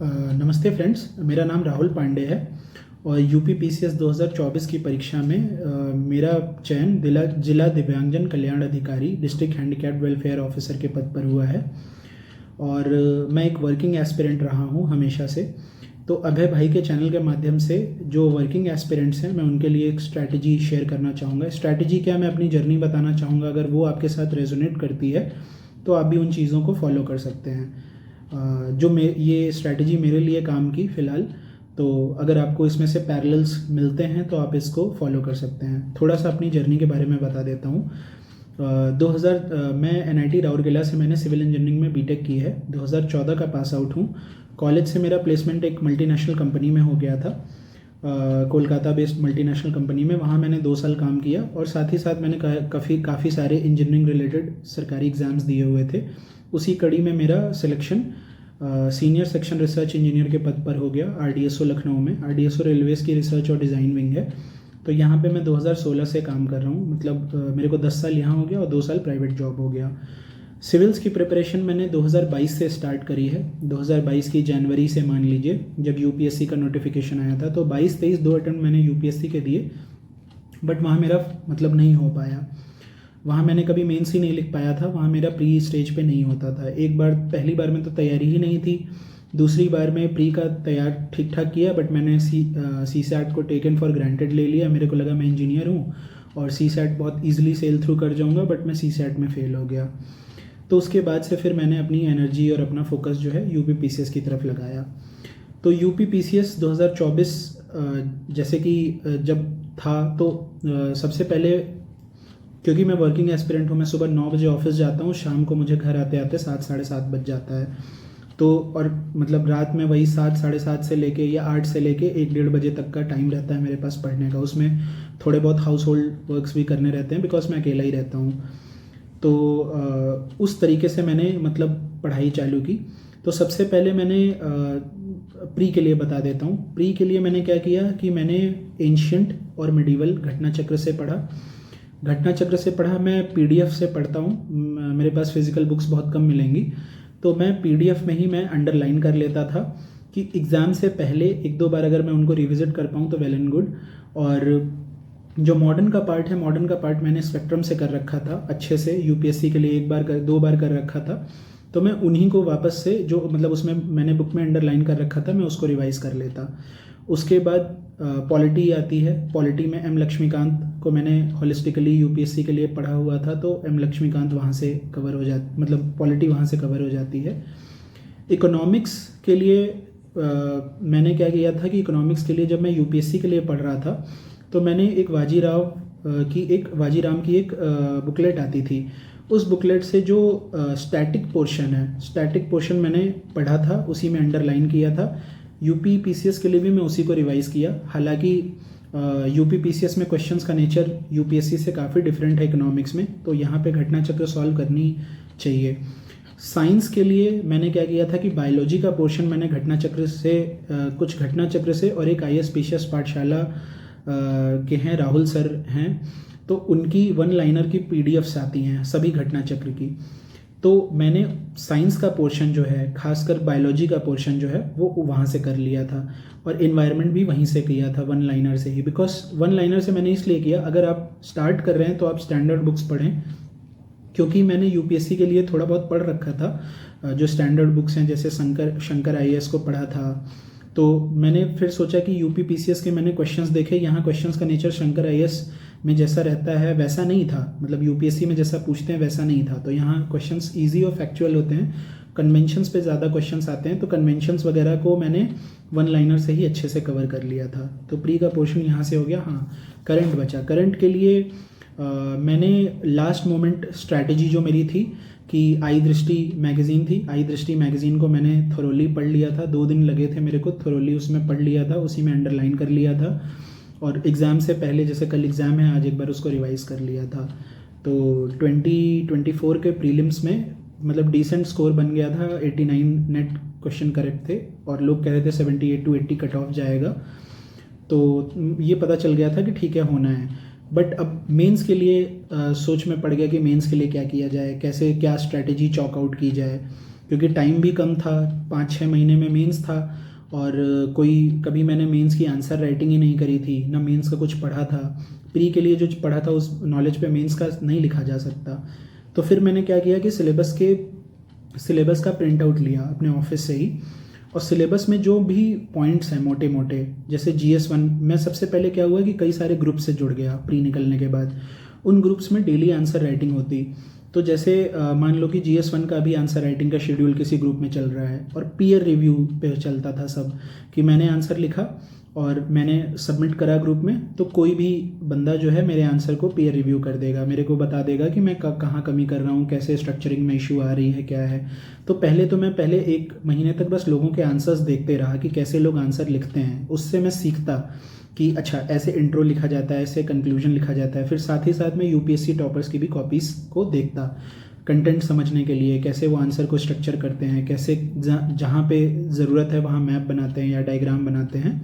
नमस्ते फ्रेंड्स, मेरा नाम राहुल पांडे है और यूपी पीसीएस 2024 की परीक्षा में मेरा चयन जिला दिव्यांगजन कल्याण अधिकारी डिस्ट्रिक्ट हैंडीकैप्ड वेलफेयर ऑफिसर के पद पर हुआ है। और मैं एक वर्किंग एस्पिरेंट रहा हूँ हमेशा से। तो अभय भाई के चैनल के माध्यम से जो वर्किंग एस्पिरेंट्स हैं, मैं उनके लिए एक स्ट्रैटेजी शेयर करना चाहूँगा। स्ट्रैटेजी क्या, मैं अपनी जर्नी बताना चाहूँगा। अगर वो आपके साथ रेजोनेट करती है तो आप भी उन चीज़ों को फॉलो कर सकते हैं। ये स्ट्रैटेजी मेरे लिए काम की फ़िलहाल। तो अगर आपको इसमें से पैरेलल्स मिलते हैं तो आप इसको फॉलो कर सकते हैं। थोड़ा सा अपनी जर्नी के बारे में बता देता हूँ। 2000 मैं एनआईटी राउरकेला से मैंने सिविल इंजीनियरिंग में बीटेक की है। 2014 का पास आउट हूँ। कॉलेज से मेरा प्लेसमेंट एक मल्टीनेशनल कंपनी में हो गया था, कोलकाता बेस्ड मल्टीनेशनल कंपनी में। वहाँ मैंने 2 साल काम किया और साथ ही साथ मैंने काफ़ी सारे इंजीनियरिंग रिलेटेड सरकारी एग्ज़ाम्स दिए हुए थे। उसी कड़ी में मेरा selection senior section research engineer के पद पर हो गया आरडीएसओ लखनऊ में। आरडीएसओ रेलवेज़ की रिसर्च और डिज़ाइन विंग है। तो यहाँ पे मैं 2016 से काम कर रहा हूँ। मतलब मेरे को 10 साल यहाँ हो गया और 2 साल प्राइवेट जॉब हो गया। सिविल्स की प्रिपरेशन मैंने 2022 से स्टार्ट करी है। 2022 की जनवरी से मान लीजिए, जब यूपीएससी का नोटिफिकेशन आया था। तो 22-23 2 अटेम्प्ट मैंने यूपीएससी के दिए, बट वहाँ मेरा मतलब नहीं हो पाया। वहाँ मैंने कभी मेंस ही नहीं लिख पाया था। वहाँ मेरा प्री स्टेज पे नहीं होता था। पहली बार में तो तैयारी ही नहीं थी। दूसरी बार में प्री का तैयार ठीक ठाक किया, बट मैंने सी सैट को टेकन फॉर ग्रांटेड ले लिया। मेरे को लगा मैं इंजीनियर हूँ और सी सैट बहुत ईजिली सेल थ्रू कर जाऊँगा, बट मैं सी सैट में फ़ेल हो गया। तो उसके बाद से फिर मैंने अपनी एनर्जी और अपना फोकस जो है यूपी पीसीएस की तरफ लगाया। तो यूपी पीसीएस 2024 जैसे कि जब था, तो सबसे पहले, क्योंकि मैं वर्किंग एस्पिरेंट हूँ, मैं सुबह 9 बजे ऑफिस जाता हूँ, शाम को मुझे घर आते आते 7 साढ़े 7 बज जाता है। तो और मतलब रात में वही 7 साढ़े 7 से लेके या 8 से लेके 1-1:30 बजे तक का टाइम रहता है मेरे पास पढ़ने का। उसमें थोड़े बहुत हाउस होल्ड वर्क्स भी करने रहते हैं, बिकॉज मैं अकेला ही रहता हूँ। तो उस तरीके से मैंने मतलब पढ़ाई चालू की। तो सबसे पहले मैंने प्री के लिए बता देता हूँ। प्री के लिए मैंने क्या किया कि मैंने एंशियंट और मिडीवल घटना चक्र से पढ़ा। मैं पीडीएफ से पढ़ता हूँ। मेरे पास फिजिकल बुक्स बहुत कम मिलेंगी, तो मैं पीडीएफ में ही मैं अंडरलाइन कर लेता था कि एग्ज़ाम से पहले 1-2 बार अगर मैं उनको रिविजिट कर पाऊँ तो वेल एंड गुड। और जो मॉडर्न का पार्ट मैंने स्पेक्ट्रम से कर रखा था अच्छे से। यूपीएससी के लिए 2 बार कर रखा था। तो मैं उन्हीं को वापस से, जो मतलब उसमें मैंने बुक में अंडरलाइन कर रखा था, मैं उसको रिवाइज कर लेता। उसके बाद पॉलिटी आती है। पॉलिटी में एम लक्ष्मीकांत को मैंने होलिस्टिकली यूपीएससी के लिए पढ़ा हुआ था, तो एम लक्ष्मीकांत वहाँ से कवर हो जाती, मतलब पॉलिटी वहाँ से कवर हो जाती है। इकोनॉमिक्स के लिए मैंने क्या किया था कि इकोनॉमिक्स के लिए जब मैं यूपीएससी के लिए पढ़ रहा था, तो मैंने एक वाजीराम की एक बुकलेट आती थी। उस बुकलेट से जो स्टैटिक पोर्शन मैंने पढ़ा था, उसी में अंडरलाइन किया था। यूपी पीसीएस के लिए भी मैं उसी को रिवाइज किया। हालांकि यूपी पीसीएस में क्वेश्चंस का नेचर यूपीएससी से काफ़ी डिफरेंट है इकोनॉमिक्स में, तो यहाँ पे घटना चक्र सॉल्व करनी चाहिए। साइंस के लिए मैंने क्या किया था कि बायोलॉजी का पोर्शन मैंने कुछ घटना चक्र से और एक आईएएस पीसीएस पाठशाला के हैं, राहुल सर हैं, तो उनकी 1 लाइनर की पीडीएफ्स आती हैं सभी घटना चक्र की। तो मैंने साइंस का पोर्शन जो है, खासकर बायोलॉजी का पोर्शन जो है, वो वहाँ से कर लिया था। और एनवायरनमेंट भी वहीं से किया था 1 लाइनर से ही। बिकॉज 1 लाइनर से मैंने इसलिए किया, अगर आप स्टार्ट कर रहे हैं तो आप स्टैंडर्ड बुक्स पढ़ें, क्योंकि मैंने यूपीएससी के लिए थोड़ा बहुत पढ़ रखा था। जो स्टैंडर्ड बुक्स हैं, जैसे शंकर आईएएस को पढ़ा था। तो मैंने फिर सोचा कि यूपी पीसीएस के मैंने क्वेश्चंस देखे। यहाँ क्वेश्चंस का नेचर शंकर आईएएस में जैसा रहता है वैसा नहीं था, मतलब यूपीएससी में जैसा पूछते हैं वैसा नहीं था। तो यहाँ क्वेश्चंस इजी और फैक्चुअल होते हैं। कन्वेंशंस पे ज़्यादा क्वेश्चंस आते हैं, तो कन्वेंशंस वगैरह को मैंने 1 लाइनर से ही अच्छे से कवर कर लिया था। तो प्री का पोर्शन यहाँ से हो गया। हाँ, करंट बचा। करंट के लिए मैंने लास्ट मोमेंट स्ट्रैटेजी जो मेरी थी कि आई दृष्टि मैगज़ीन थी, आई दृष्टि मैगज़ीन को मैंने थोरोली पढ़ लिया था। 2 दिन लगे थे मेरे को, थोरोली उसमें पढ़ लिया था, उसी में अंडरलाइन कर लिया था। और एग्ज़ाम से पहले, जैसे कल एग्ज़ाम है, आज एक बार उसको रिवाइज़ कर लिया था। तो 2024 के प्रीलिम्स में मतलब डिसेंट स्कोर बन गया था। 89 नेट क्वेश्चन करेक्ट थे और लोग कह रहे थे 78-80 कट ऑफ जाएगा। तो ये पता चल गया था कि ठीक है, होना है। बट अब मेंस के लिए सोच में पड़ गया कि मेंस के लिए क्या किया जाए, कैसे क्या स्ट्रैटेजी चॉक आउट की जाए। क्योंकि टाइम भी कम था, 5-6 महीने में मेंस था, और कोई कभी मैंने मेंस की आंसर राइटिंग ही नहीं करी थी, ना मेंस का कुछ पढ़ा था। प्री के लिए जो पढ़ा था उस नॉलेज पे मेंस का नहीं लिखा जा सकता। तो फिर मैंने क्या किया कि सिलेबस का प्रिंट आउट लिया अपने ऑफिस से ही, और सिलेबस में जो भी पॉइंट्स हैं मोटे मोटे, जैसे GS1, मैं सबसे पहले क्या हुआ कि कई सारे ग्रुप से जुड़ गया प्री निकलने के बाद। उन ग्रुप्स में डेली आंसर राइटिंग होती। तो जैसे मान लो कि GS1 का भी आंसर राइटिंग का शेड्यूल किसी ग्रुप में चल रहा है, और पीयर रिव्यू पे चलता था सब, कि मैंने आंसर लिखा और मैंने सबमिट करा ग्रुप में, तो कोई भी बंदा जो है मेरे आंसर को पीयर रिव्यू कर देगा, मेरे को बता देगा कि मैं कहाँ कमी कर रहा हूँ, कैसे स्ट्रक्चरिंग में इशू आ रही है, क्या है। तो मैं पहले 1 महीने तक बस लोगों के आंसर्स देखते रहा कि कैसे लोग आंसर लिखते हैं। उससे मैं सीखता कि अच्छा ऐसे इंट्रो लिखा जाता है, ऐसे कंक्लूजन लिखा जाता है। फिर साथ ही साथ मैं UPSC टॉपर्स की भी कॉपीज़ को देखता, कंटेंट समझने के लिए, कैसे वो आंसर को स्ट्रक्चर करते हैं, कैसे जहाँ पे ज़रूरत है वहाँ मैप बनाते हैं या डायग्राम बनाते हैं।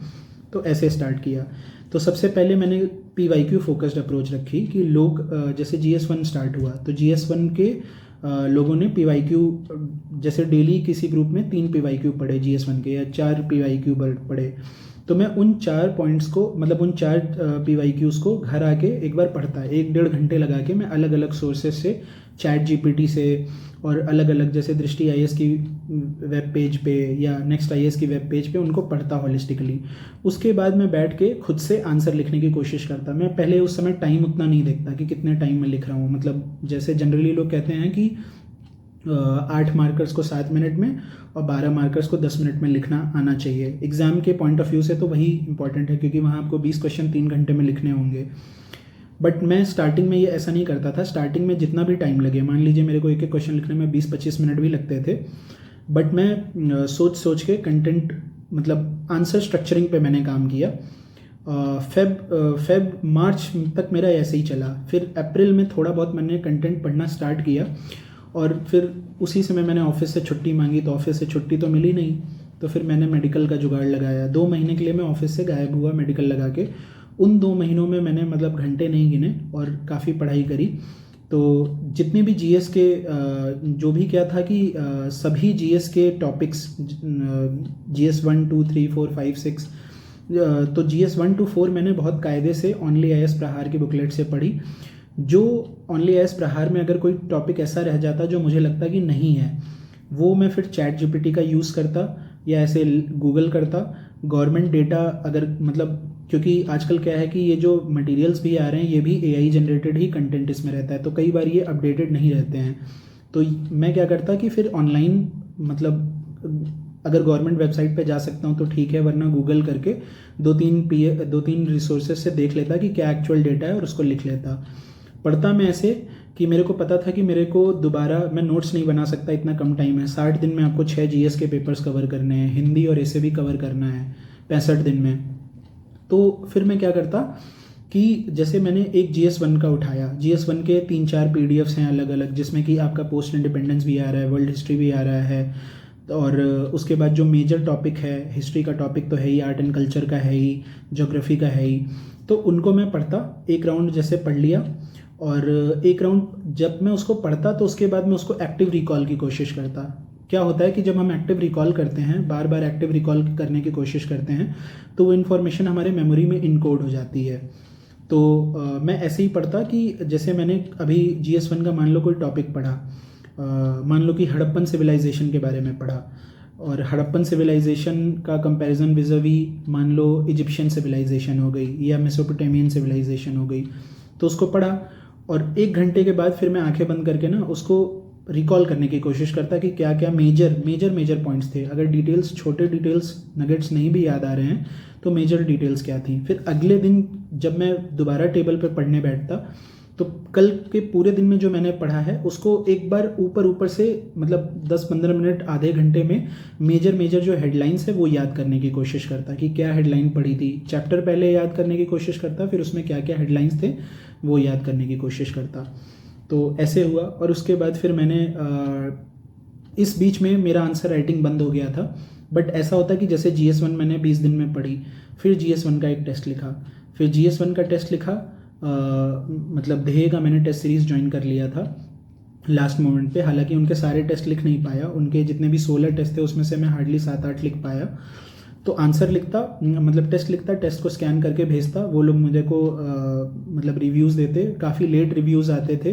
तो ऐसे स्टार्ट किया। तो सबसे पहले मैंने PYQ फोकस्ड अप्रोच रखी कि लोग जैसे GS1 स्टार्ट हुआ तो GS1 के लोगों ने PYQ, जैसे डेली किसी ग्रुप में 3 PYQ पढ़े GS1 के, या 4 PYQ पढ़े। तो मैं उन 4 पॉइंट्स को, मतलब उन 4 PYQs को घर आके एक बार पढ़ता, 1-1.5 घंटे लगा के मैं अलग अलग सोर्सेज से, ChatGPT से, और अलग अलग जैसे दृष्टि IAS की वेब पेज पे या नेक्स्ट IAS की वेब पेज पे उनको पढ़ता हॉलिस्टिकली। उसके बाद मैं बैठ के खुद से आंसर लिखने की कोशिश करता। मैं पहले उस समय टाइम उतना नहीं देखता कि कितने टाइम में लिख रहा हूँ, मतलब जैसे जनरली लोग कहते हैं कि 8 मार्कर्स को 7 मिनट में और 12 मार्कर्स को 10 मिनट में लिखना आना चाहिए। एग्ज़ाम के पॉइंट ऑफ व्यू से तो वही इंपॉर्टेंट है, क्योंकि वहाँ आपको 20 क्वेश्चन 3 घंटे में लिखने होंगे। बट मैं स्टार्टिंग में ये ऐसा नहीं करता था। स्टार्टिंग में जितना भी टाइम लगे, मान लीजिए मेरे को एक एक क्वेश्चन लिखने में 20-25 मिनट भी लगते थे, बट मैं सोच के कंटेंट, मतलब आंसर स्ट्रक्चरिंग पे मैंने काम किया। मार्च तक मेरा ऐसे ही चला। फिर अप्रैल में थोड़ा बहुत मैंने कंटेंट पढ़ना स्टार्ट किया, और फिर उसी समय मैंने ऑफिस से छुट्टी मांगी, तो ऑफिस से छुट्टी तो मिली नहीं, तो फिर मैंने मेडिकल का जुगाड़ लगाया। 2 महीने के लिए मैं ऑफिस से गायब हुआ मेडिकल लगा के। उन 2 महीनों में मैंने मतलब घंटे नहीं गिने और काफ़ी पढ़ाई करी। तो जितने भी GS के जो भी क्या था कि सभी GS के टॉपिक्स, GS 1, 2, 3, 4, 5, 6, तो GS 1 to 4 मैंने बहुत कायदे से ओनली IAS प्रहार की बुकलेट से पढ़ी। जो ओनली IAS प्रहार में अगर कोई टॉपिक ऐसा रह जाता जो मुझे लगता कि नहीं है, वो मैं फिर ChatGPT का यूज़ करता या ऐसे गूगल करता। गवर्नमेंट डेटा अगर, मतलब क्योंकि आजकल क्या है कि ये जो मटेरियल्स भी आ रहे हैं ये भी AI जनरेटेड ही कंटेंट इसमें रहता है, तो कई बार ये अपडेटेड नहीं रहते हैं। तो मैं क्या करता कि फिर ऑनलाइन, मतलब अगर गवर्नमेंट वेबसाइट पे जा सकता हूँ तो ठीक है, वरना गूगल करके 2-3 रिसोर्सेज से देख लेता कि क्या एक्चुअल डेटा है और उसको लिख लेता। पढ़ता मैं ऐसे कि मेरे को पता था कि मेरे को दोबारा मैं नोट्स नहीं बना सकता, इतना कम टाइम है। 60 दिन में आपको 6 GS के पेपर्स कवर करने हैं, हिंदी और ऐसे भी कवर करना है 65 दिन में। तो फिर मैं क्या करता कि जैसे मैंने एक GS1 का उठाया, GS1 के 3-4 PDFs हैं अलग अलग, जिसमें कि आपका पोस्ट इंडिपेंडेंस भी आ रहा है, वर्ल्ड हिस्ट्री भी आ रहा है, और उसके बाद जो मेजर टॉपिक है, हिस्ट्री का टॉपिक तो है ही, आर्ट एंड कल्चर का है ही, ज्योग्राफी का है ही, तो उनको मैं पढ़ता। एक राउंड जैसे पढ़ लिया, और एक राउंड जब मैं उसको पढ़ता तो उसके बाद मैं उसको एक्टिव रिकॉल की कोशिश करता। क्या होता है कि जब हम एक्टिव रिकॉल करते हैं, बार बार एक्टिव रिकॉल करने की कोशिश करते हैं, तो वो इन्फॉर्मेशन हमारे मेमोरी में इनकोड हो जाती है। तो मैं ऐसे ही पढ़ता कि जैसे मैंने अभी GS1 का मान लो कोई टॉपिक पढ़ा, मान लो कि हड़प्पन सिविलाइजेशन के बारे में पढ़ा, और हड़प्पन सिविलाइजेशन का कंपैरिजन विज़ावी मान लो इजिप्शियन सिविलाइजेशन हो गई या मेसोपोटामियन सिविलाइजेशन हो गई, तो उसको पढ़ा। और 1 घंटे के बाद फिर मैं आंखें बंद करके ना उसको रिकॉल करने की कोशिश करता कि क्या क्या मेजर पॉइंट्स थे। अगर डिटेल्स, छोटे डिटेल्स नगेट्स नहीं भी याद आ रहे हैं तो मेजर डिटेल्स क्या थी। फिर अगले दिन जब मैं दोबारा टेबल पे पढ़ने बैठता तो कल के पूरे दिन में जो मैंने पढ़ा है उसको एक बार ऊपर से, मतलब 10-15 मिनट, आधे घंटे में मेजर जो हेडलाइंस है वो याद करने की कोशिश करता कि क्या हेडलाइन पढ़ी थी। चैप्टर पहले याद करने की कोशिश करता, फिर उसमें क्या क्या हेडलाइंस थे वो याद करने की कोशिश करता। तो ऐसे हुआ, और उसके बाद फिर मैंने इस बीच में मेरा आंसर राइटिंग बंद हो गया था। बट ऐसा होता कि जैसे GS1 मैंने 20 दिन में पढ़ी, फिर GS1 का एक टेस्ट लिखा, फिर GS1 का टेस्ट लिखा, मतलब देह का मैंने टेस्ट सीरीज़ ज्वाइन कर लिया था, लास्ट मोमेंट पे। हालांकि उनके सारे टेस्ट लिख नहीं पाया, उनके जितने भी 16 टेस्ट थे उसमें से मैं हार्डली 7-8 लिख पाया। तो आंसर लिखता, मतलब टेस्ट लिखता, टेस्ट को स्कैन करके भेजता, वो लोग मुझे को मतलब रिव्यूज़ देते, काफ़ी लेट रिव्यूज़ आते थे।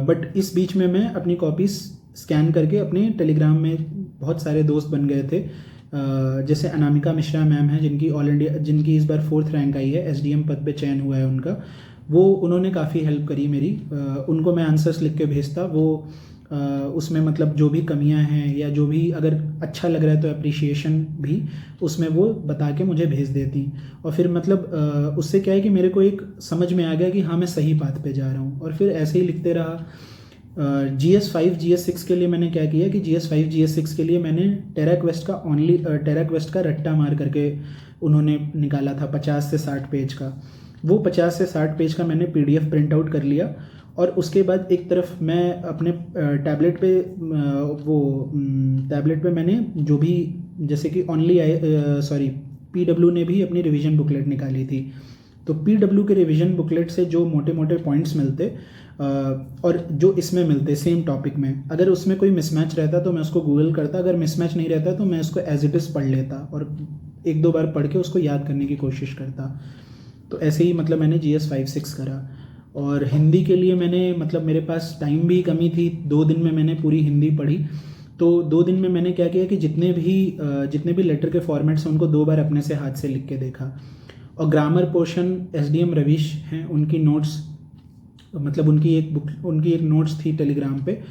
बट इस बीच में मैं अपनी कॉपीज़ स्कैन करके अपने टेलीग्राम में बहुत सारे दोस्त बन गए थे। जैसे अनामिका मिश्रा मैम है, जिनकी ऑल इंडिया, जिनकी इस बार 4th रैंक आई है, एसडीएम पद पे चयन हुआ है उनका, वो उन्होंने काफ़ी हेल्प करी मेरी। उनको मैं आंसर्स लिख के भेजता, वो उसमें मतलब जो भी कमियां हैं या जो भी अगर अच्छा लग रहा है तो अप्रिशिएशन भी उसमें वो बता के मुझे भेज देती। और फिर मतलब उससे क्या है कि मेरे को एक समझ में आ गया कि हाँ मैं सही बात पे जा रहा हूँ, और फिर ऐसे ही लिखते रहा। GS5 GS6 के लिए मैंने क्या किया कि GS5 GS6 के लिए मैंने टेराक्वेस्ट का टेराक्वेस्ट का रट्टा मार करके उन्होंने निकाला था 50 से 60 पेज का। वो 50 से 60 पेज का मैंने PDF प्रिंट आउट कर लिया, और उसके बाद एक तरफ मैं अपने टैबलेट पे टैबलेट पे मैंने जो भी, जैसे कि PW ने भी अपनी रिवीजन बुकलेट निकाली थी, तो PW के रिवीजन बुकलेट से जो मोटे मोटे पॉइंट्स मिलते और जो इसमें मिलते सेम टॉपिक में, अगर उसमें कोई मिसमैच रहता तो मैं उसको गूगल करता, अगर मिसमैच नहीं रहता तो मैं उसको एज इट इज़ पढ़ लेता और 1-2 बार पढ़ के उसको याद करने की कोशिश करता। तो ऐसे ही मतलब मैंने GS5-6 करा। और हिंदी के लिए मैंने मतलब मेरे पास टाइम भी कमी थी, 2 दिन में मैंने पूरी हिंदी पढ़ी। तो 2 दिन में मैंने क्या किया कि जितने भी लेटर के फॉर्मेट्स हैं उनको 2 बार अपने से हाथ से लिख के देखा। और ग्रामर पोर्शन SDM रवीश हैं, उनकी नोट्स, मतलब उनकी एक नोट्स थी टेलीग्राम पे,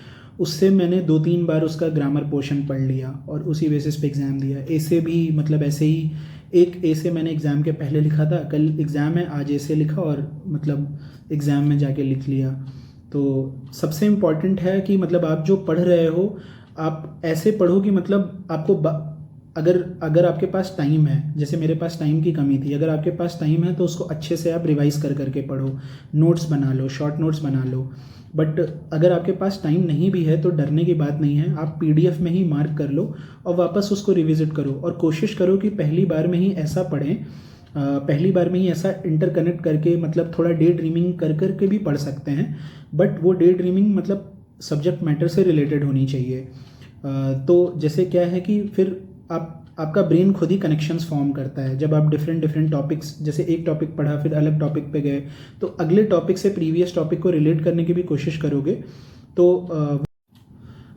उससे मैंने 2-3 बार उसका ग्रामर पोर्शन पढ़ लिया और उसी बेसिस पे एग्ज़ाम दिया। ऐसे भी मतलब ऐसे ही एक ऐसे मैंने एग्ज़ाम के पहले लिखा था, कल एग्ज़ाम है, आज ऐसे लिखा और मतलब एग्ज़ाम में जाके लिख लिया। तो सबसे इम्पॉर्टेंट है कि मतलब आप जो पढ़ रहे हो आप ऐसे पढ़ो कि मतलब आपको अगर आपके पास टाइम है, जैसे मेरे पास टाइम की कमी थी, अगर आपके पास टाइम है तो उसको अच्छे से आप रिवाइज़ कर करके पढ़ो, नोट्स बना लो, शॉर्ट नोट्स बना लो। बट अगर आपके पास टाइम नहीं भी है तो डरने की बात नहीं है, आप PDF में ही मार्क कर लो और वापस उसको रिविज़िट करो, और कोशिश करो कि पहली बार में ही ऐसा पढ़ें, पहली बार में ही ऐसा इंटरकनेक्ट करके, मतलब थोड़ा डे ड्रीमिंग कर करके भी पढ़ सकते हैं, बट वो डे ड्रीमिंग मतलब सब्जेक्ट मैटर से रिलेटेड होनी चाहिए। तो जैसे क्या है कि फिर आपका ब्रेन खुद ही कनेक्शंस फॉर्म करता है। जब आप डिफरेंट टॉपिक्स, जैसे एक टॉपिक पढ़ा फिर अलग टॉपिक पे गए, तो अगले टॉपिक से प्रीवियस टॉपिक को रिलेट करने की भी कोशिश करोगे, तो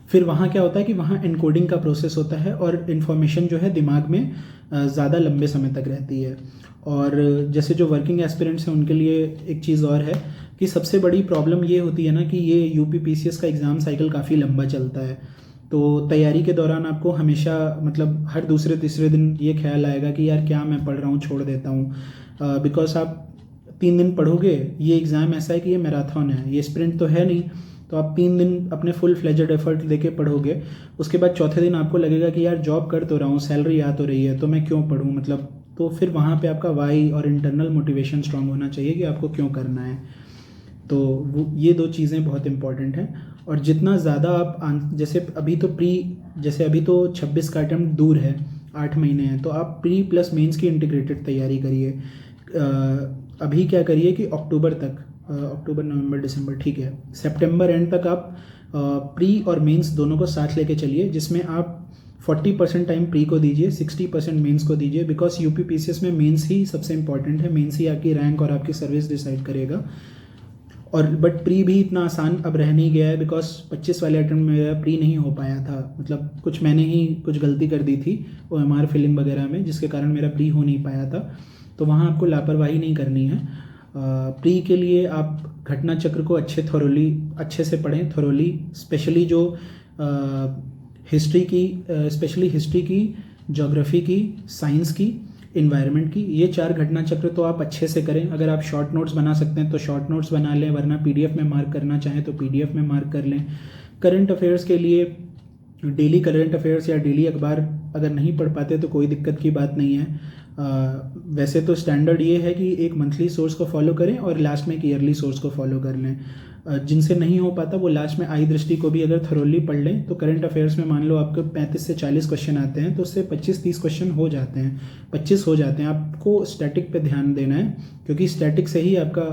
फिर वहाँ क्या होता है कि वहाँ एनकोडिंग का प्रोसेस होता है और इन्फॉर्मेशन जो है दिमाग में ज़्यादा लंबे समय तक रहती है। और जैसे जो वर्किंग एस्पिरेंट्स हैं उनके लिए एक चीज़ और है कि सबसे बड़ी प्रॉब्लम ये होती है ना कि ये UP PCS का एग्ज़ाम साइकिल काफ़ी लंबा चलता है। तो तैयारी के दौरान आपको हमेशा मतलब हर दूसरे तीसरे दिन ये ख्याल आएगा कि यार क्या मैं पढ़ रहा हूँ, छोड़ देता हूँ। बिकॉज आप 3 दिन पढ़ोगे, ये एग्ज़ाम ऐसा है कि ये मैराथन है, ये स्प्रिंट तो है नहीं, तो आप 3 दिन अपने फुल फ्लेजेड एफर्ट देके पढ़ोगे। उसके बाद चौथे दिन आपको लगेगा कि यार जॉब कर तो रहा हूँ, सैलरी आ तो रही है, तो मैं क्यों पढ़ूँ, मतलब। तो फिर वहाँ पे आपका वाई और इंटरनल मोटिवेशन स्ट्रांग होना चाहिए कि आपको क्यों करना है। तो ये 2 चीज़ें बहुत इंपॉर्टेंट हैं। और जितना ज़्यादा आप जैसे अभी तो 26 का अटेम्प्ट दूर है, 8 महीने हैं, तो आप प्री प्लस मेंस की इंटीग्रेटेड तैयारी करिए। अभी क्या करिए कि अक्टूबर नवंबर दिसंबर, ठीक है, सितंबर एंड तक आप प्री और मेंस दोनों को साथ लेके चलिए, जिसमें आप 40% टाइम प्री को दीजिए, 60% मेंस को दीजिए। बिकॉज UP PCS में मेंस ही सबसे इंपॉर्टेंट है, मेंस ही आपकी रैंक और आपकी सर्विस डिसाइड करेगा। और बट प्री भी इतना आसान अब रह नहीं गया है, बिकॉज 25 वाले अटेम्प्ट में मेरा प्री नहीं हो पाया था, मतलब मैंने ही कुछ गलती कर दी थी OMR फिलिंग वगैरह में, जिसके कारण मेरा प्री हो नहीं पाया था। तो वहाँ आपको लापरवाही नहीं करनी है। प्री के लिए आप घटना चक्र को अच्छे से पढ़ें थोरोली, स्पेशली हिस्ट्री की, ज्योग्राफी की, साइंस की, इन्वायरमेंट की, ये 4 घटना चक्र तो आप अच्छे से करें। अगर आप शॉर्ट नोट्स बना सकते हैं तो शॉर्ट नोट्स बना लें, वरना PDF में मार्क करना चाहें तो PDF में मार्क कर लें। करंट अफेयर्स के लिए डेली करंट अफेयर्स या डेली अखबार अगर नहीं पढ़ पाते तो कोई दिक्कत की बात नहीं है। वैसे तो स्टैंडर्ड ये है कि एक मंथली सोर्स को फॉलो करें और लास्ट में एक ईयरली सोर्स को फॉलो कर लें। जिनसे नहीं हो पाता वो लास्ट में आई दृष्टि को भी अगर थोरोली पढ़ लें तो करंट अफेयर्स में मान लो आपको 35 से 40 क्वेश्चन आते हैं, तो उससे 25-30 क्वेश्चन हो जाते हैं, 25 हो जाते हैं। आपको स्टैटिक पे ध्यान देना है, क्योंकि स्टैटिक से ही आपका,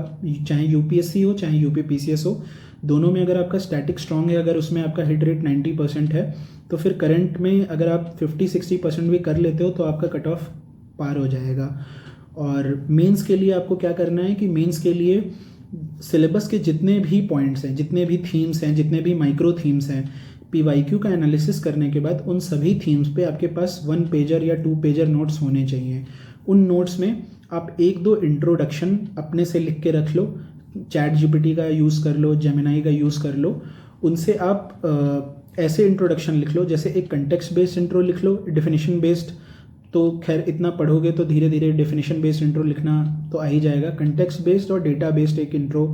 चाहे UPSC हो चाहे UP PCS हो, दोनों में अगर आपका स्टैटिक स्ट्रांग है, अगर उसमें आपका हिट रेट 90% है, तो फिर करंट में अगर आप 50-60% भी कर लेते हो तो आपका कट ऑफ पार हो जाएगा। और मेंस के लिए आपको क्या करना है कि मेंस के लिए सिलेबस के जितने भी पॉइंट्स हैं, जितने भी थीम्स हैं, जितने भी माइक्रो थीम्स हैं, PYQ का एनालिसिस करने के बाद उन सभी थीम्स पे आपके पास 1 पेजर या 2 पेजर नोट्स होने चाहिए। उन नोट्स में आप 1-2 इंट्रोडक्शन अपने से लिख के रख लो, चैट GPT का यूज़ कर लो, जेमिनाई का यूज़ कर लो। उनसे आप ऐसे इंट्रोडक्शन लिख लो, जैसे एक कंटेक्स्ट बेस्ड इंट्रो लिख लो। डेफिनेशन बेस्ड तो खैर इतना पढ़ोगे तो धीरे धीरे डेफिनेशन बेस्ड इंट्रो लिखना तो आ ही जाएगा। कंटेक्स्ट बेस्ड और डेटा बेस्ड एक इंट्रो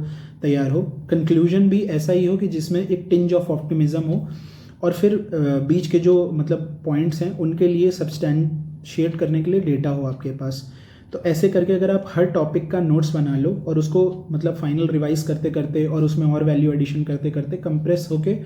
तैयार हो। कंक्लूजन भी ऐसा ही हो कि जिसमें एक टिंज ऑफ ऑप्टिमिज्म हो, और फिर बीच के जो मतलब पॉइंट्स हैं उनके लिए सब्सटैंशिएट करने के लिए डेटा हो आपके पास। तो ऐसे करके अगर आप हर टॉपिक का नोट्स बना लो और उसको मतलब फाइनल रिवाइज करते करते और उसमें और वैल्यू एडिशन करते करते कंप्रेस होके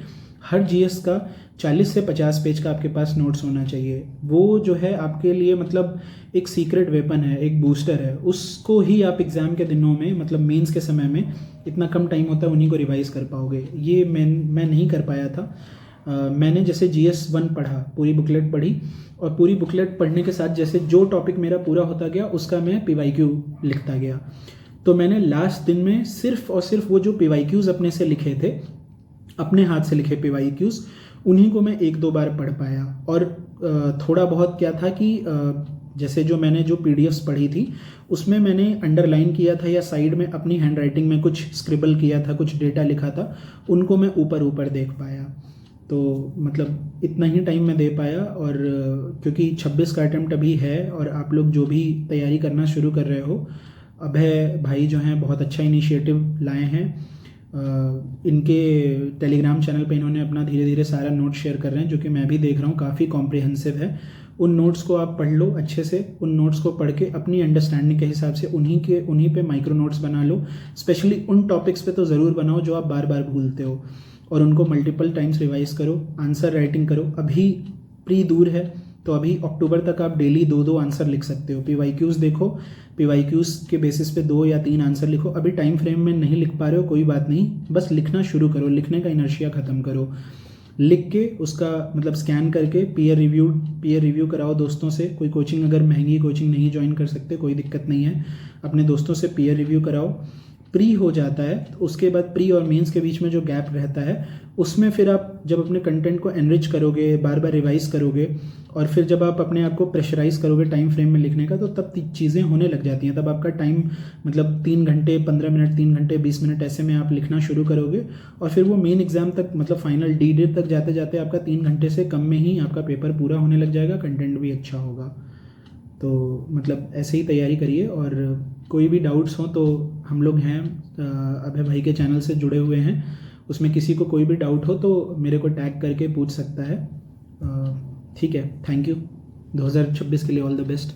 हर GS का 40 से 50 पेज का आपके पास नोट्स होना चाहिए। वो जो है आपके लिए मतलब एक सीक्रेट वेपन है, एक बूस्टर है। उसको ही आप एग्ज़ाम के दिनों में मतलब मेंस के समय में, इतना कम टाइम होता है, उन्हीं को रिवाइज़ कर पाओगे। ये मैं नहीं कर पाया था। मैंने जैसे GS1 पढ़ा, पूरी बुकलेट पढ़ी, और पूरी बुकलेट पढ़ने के साथ जैसे जो टॉपिक मेरा पूरा होता गया उसका मैं PYQ लिखता गया। तो मैंने लास्ट दिन में सिर्फ और सिर्फ वो जो PYQs अपने से लिखे थे, अपने हाथ से लिखे PYQs, उन्हीं को मैं 1-2 बार पढ़ पाया। और थोड़ा बहुत क्या था कि जैसे जो मैंने जो PDFs पढ़ी थी उसमें मैंने अंडरलाइन किया था या साइड में अपनी हैंड राइटिंग में कुछ स्क्रिबल किया था, कुछ डेटा लिखा था, उनको मैं ऊपर ऊपर देख पाया। तो मतलब इतना ही टाइम मैं दे पाया। और क्योंकि 26 का अटैम्प्ट अभी है और आप लोग जो भी तैयारी करना शुरू कर रहे हो, अभय भाई जो हैं बहुत अच्छा इनिशिएटिव लाए हैं। इनके टेलीग्राम चैनल पे इन्होंने अपना धीरे धीरे सारा नोट शेयर कर रहे हैं, जो कि मैं भी देख रहा हूँ, काफ़ी कॉम्प्रिहेंसिव है। उन नोट्स को आप पढ़ लो अच्छे से। उन नोट्स को पढ़ के अपनी अंडरस्टैंडिंग के हिसाब से उन्हीं पे माइक्रो नोट्स बना लो। स्पेशली उन टॉपिक्स पे तो ज़रूर बनाओ जो आप बार बार भूलते हो, और उनको मल्टीपल टाइम्स रिवाइज करो। आंसर राइटिंग करो। अभी प्री दूर है तो अभी अक्टूबर तक आप डेली 2-2 आंसर लिख सकते हो। PYQs देखो, PYQs के बेसिस पे 2 या 3 आंसर लिखो। अभी टाइम फ्रेम में नहीं लिख पा रहे हो, कोई बात नहीं, बस लिखना शुरू करो, लिखने का इनर्शिया ख़त्म करो। लिख के उसका मतलब स्कैन करके पीयर रिव्यू कराओ दोस्तों से। कोई कोचिंग, अगर महंगी कोचिंग नहीं ज्वाइन कर सकते कोई दिक्कत नहीं है, अपने दोस्तों से पीयर रिव्यू कराओ। प्री हो जाता है तो उसके बाद प्री और मेंस के बीच में जो गैप रहता है उसमें फिर आप जब अपने कंटेंट को एनरिच करोगे, बार बार रिवाइज करोगे, और फिर जब आप अपने आप को प्रेशराइज करोगे टाइम फ्रेम में लिखने का, तो तब चीज़ें होने लग जाती हैं। तब आपका टाइम मतलब 3 घंटे 15 मिनट, 3 घंटे 20 मिनट ऐसे में आप लिखना शुरू करोगे, और फिर वो मेन एग्जाम तक मतलब फाइनल D-Day तक जाते जाते आपका 3 घंटे से कम में ही आपका पेपर पूरा होने लग जाएगा, कंटेंट भी अच्छा होगा। तो मतलब ऐसे ही तैयारी करिए। और कोई भी डाउट्स हो तो हम लोग हैं, अभय भाई के चैनल से जुड़े हुए हैं, उसमें किसी को कोई भी डाउट हो तो मेरे को टैग करके पूछ सकता है। ठीक है, थैंक यू। 2026 के लिए ऑल द बेस्ट।